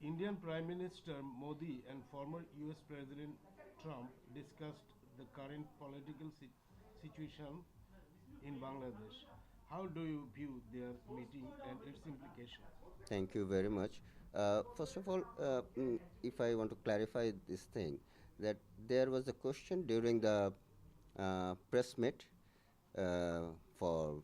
Indian Prime Minister Modi and former US President Trump discussed the current political situation in Bangladesh. How do you view their meeting and its implications? Thank you very much. First of all, if I want to clarify this thing, that there was a question during the press meet for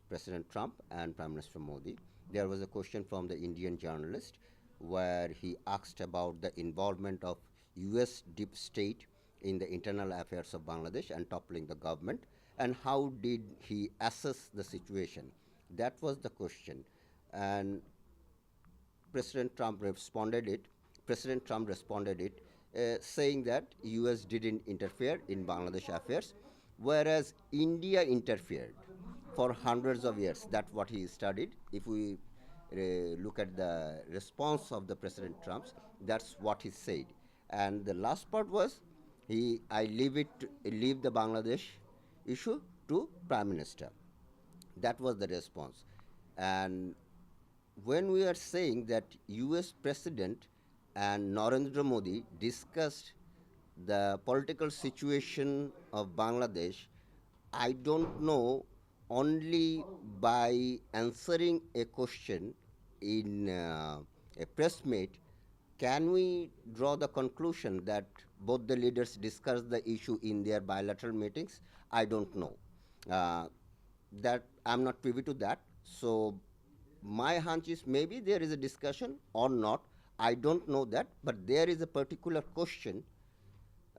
President Trump and Prime Minister Modi. There was a question from the Indian journalist where he asked about the involvement of US deep state in the internal affairs of Bangladesh and toppling the government, and how did he assess the situation. That was the question. And President Trump responded it. President Trump responded it, saying that U.S. didn't interfere in Bangladesh affairs, whereas India interfered for hundreds of years. That's what he studied. If we look at the response of the President Trump's, that's what he said. And the last part was, I leave the Bangladesh issue to Prime Minister. That was the response. And when we are saying that US President and Narendra Modi discussed the political situation of Bangladesh, I don't know, only by answering a question in a press meet can we draw the conclusion that both the leaders discussed the issue in their bilateral meetings? I don't know. Uh, that I'm not privy to that. So my hunch is maybe there is a discussion or not. I don't know that, but there is a particular question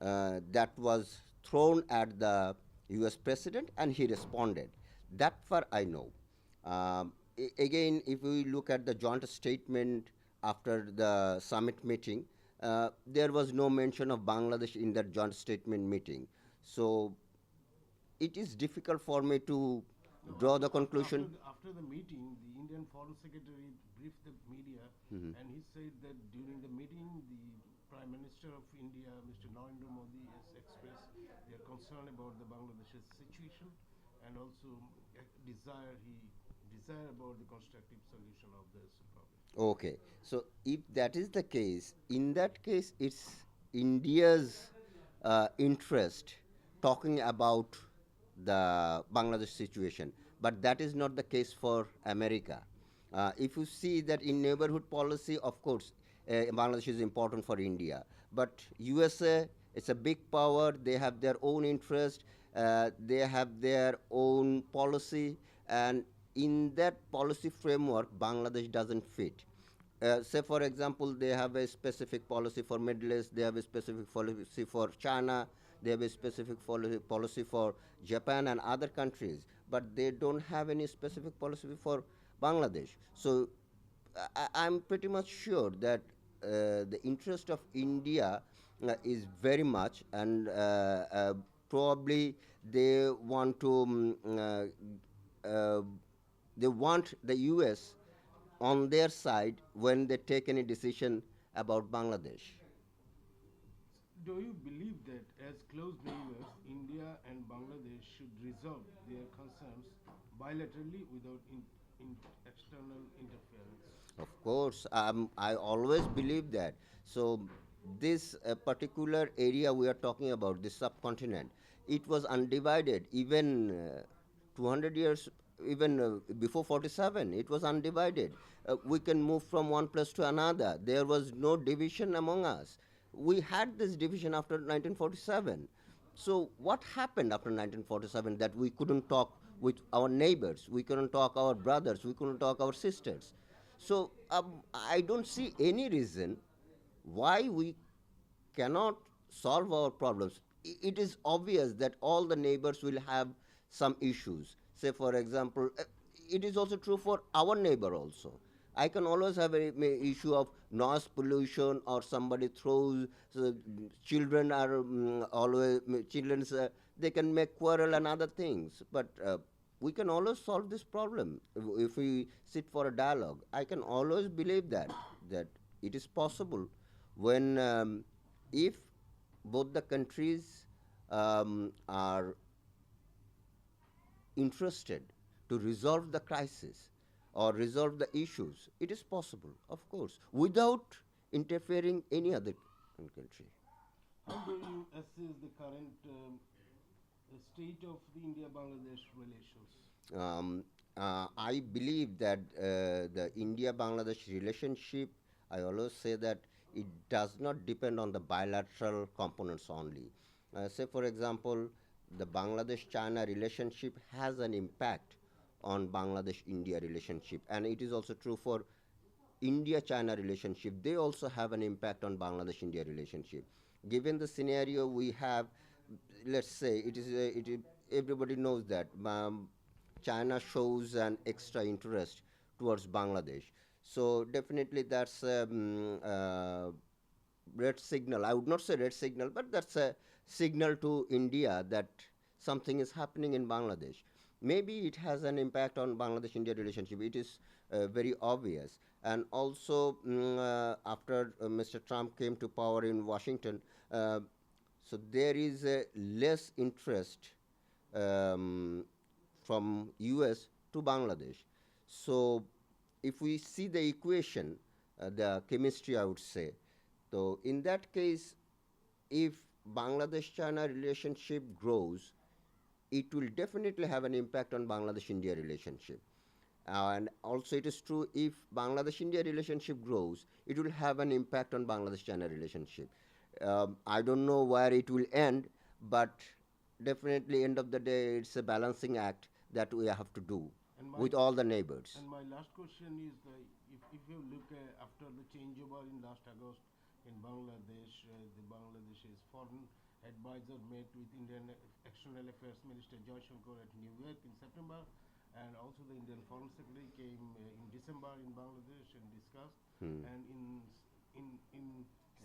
that was thrown at the U.S. president, and he responded. That far I know. Again, if we look at the joint statement after the summit meeting, there was no mention of Bangladesh in that joint statement meeting. So it is difficult for me to No, draw the conclusion. after the meeting, the Indian Foreign Secretary briefed the media, and he said that during the meeting, the Prime Minister of India, Mr. Narendra Modi, has expressed their concern about the Bangladesh's situation, and also desire about the constructive solution of this problem. Okay, so if that is the case, in that case, it's India's interest talking about the Bangladesh situation, but that is not the case for America. If you see that in neighborhood policy, of course, Bangladesh is important for India, but USA, it's a big power. They have their own interest. They have their own policy, and in that policy framework, Bangladesh doesn't fit. Say, for example, they have a specific policy for Middle East, they have a specific policy for China, they have a specific policy for Japan and other countries, but they don't have any specific policy for Bangladesh. So I'm pretty much sure that the interest of India is very much, and probably they want to they want the US on their side when they take any decision about Bangladesh. Do you believe that as close neighbors, India and Bangladesh should resolve their concerns bilaterally without external interference? Of course, I always believe that. So, this particular area we are talking about, this subcontinent, it was undivided. Even 200 years, even before 47, it was undivided. We can move from one place to another. There was no division among us. We had this division after 1947. So, what happened after 1947 that we couldn't talk with our neighbors, we couldn't talk our brothers, we couldn't talk our sisters? So I don't see any reason why we cannot solve our problems. It is obvious that all the neighbors will have some issues. Say, for example, it is also true for our neighbor also. I can always have a issue of noise pollution, or somebody throws, children are always children's they can make quarrel and other things, but we can always solve this problem if we sit for a dialogue. I can always believe that it is possible when if both the countries are interested to resolve the crisis or resolve the issues. It is possible, of course, without interfering any other country. How do you assess the current state of the India-Bangladesh relations? Um, I believe that the India-Bangladesh relationship, I always say that it does not depend on the bilateral components only. Say, for example, the Bangladesh-China relationship has an impact on Bangladesh-India relationship, and it is also true for India-China relationship. They also have an impact on Bangladesh-India relationship. Given the scenario we have, let's say everybody knows that China shows an extra interest towards Bangladesh. So definitely that's red signal. I would not say red signal, but that's a signal to India that something is happening in Bangladesh. Maybe it has an impact on Bangladesh-India relationship. It is very obvious. And also, after Mr. Trump came to power in Washington, uh, so there is a less interest um, from US to Bangladesh. So if we see the equation, the chemistry, I would say, so in that case, if Bangladesh-China relationship grows, it will definitely have an impact on Bangladesh-India relationship. And also, it is true if Bangladesh-India relationship grows, it will have an impact on Bangladesh-China relationship. I don't know where it will end, but definitely, end of the day, it's a balancing act that we have to do And my with all the neighbors. and my last question is if you look after the changeover in last August in Bangladesh, the Bangladesh's foreign advisor met with Indian External Affairs Minister Joy Shankar at New York in September, and also the Indian Foreign Secretary came in December in Bangladesh and discussed. And in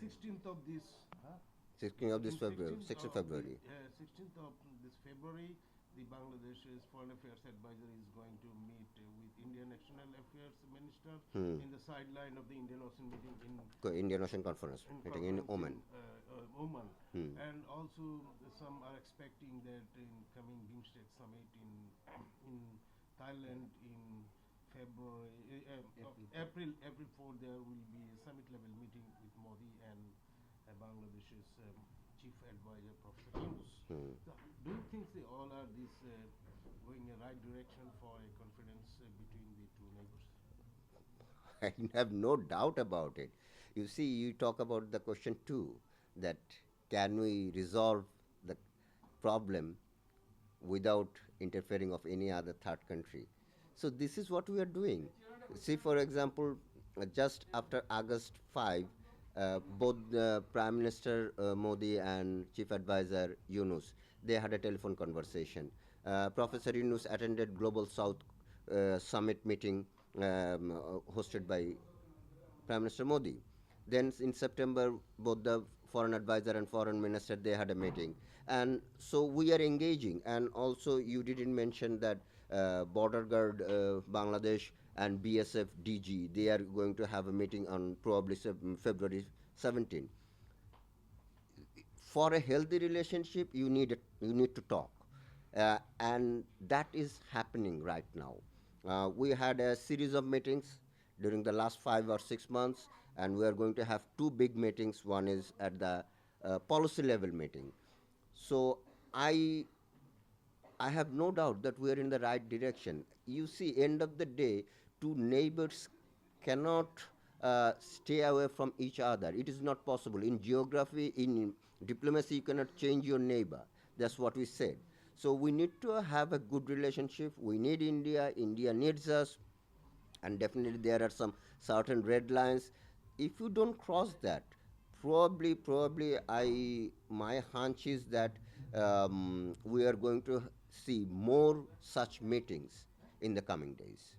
16th of this, huh? 16th of this In February, 16th 6th of of the February. 16th of this February, the Bangladesh's Foreign Affairs Advisor is going to meet with Indian External Affairs Minister in the sideline of the Indian Ocean meeting Indian Ocean Conference meeting in Oman. Oman. And also some are expecting that in coming BIMSTEC summit in Thailand in February, April 4, there will be a summit level meeting with Modi and Bangladesh's chief advisor Professor Yunus. So, do you think they all are going in the right direction for a confidence between the two neighbors? I have no doubt about it. You see, you talk about the question too, that can we resolve the problem without interfering of any other third country? So this is what we are doing. See, for example, just after August 5, both the Prime Minister Modi and Chief Advisor Yunus, they had a telephone conversation. Professor Yunus attended Global South Summit meeting hosted by Prime Minister Modi. Then in September, both the foreign advisor and foreign minister they had a meeting, and so we are engaging. And also, you didn't mention that border guard Bangladesh and BSF DG they are going to have a meeting on probably February 17. For a healthy relationship, you need to talk, and that is happening right now. We had a series of meetings during the last 5 or 6 months, and we are going to have two big meetings. One is at the policy level meeting. So I I have no doubt that we are in the right direction. You see, end of the day, two neighbors cannot stay away from each other. It is not possible. In geography, in diplomacy, you cannot change your neighbor. That's what we said. So we need to have a good relationship. We need India. India needs us. And definitely there are some certain red lines. If you don't cross that, probably my hunch is that we are going to see more such meetings in the coming days.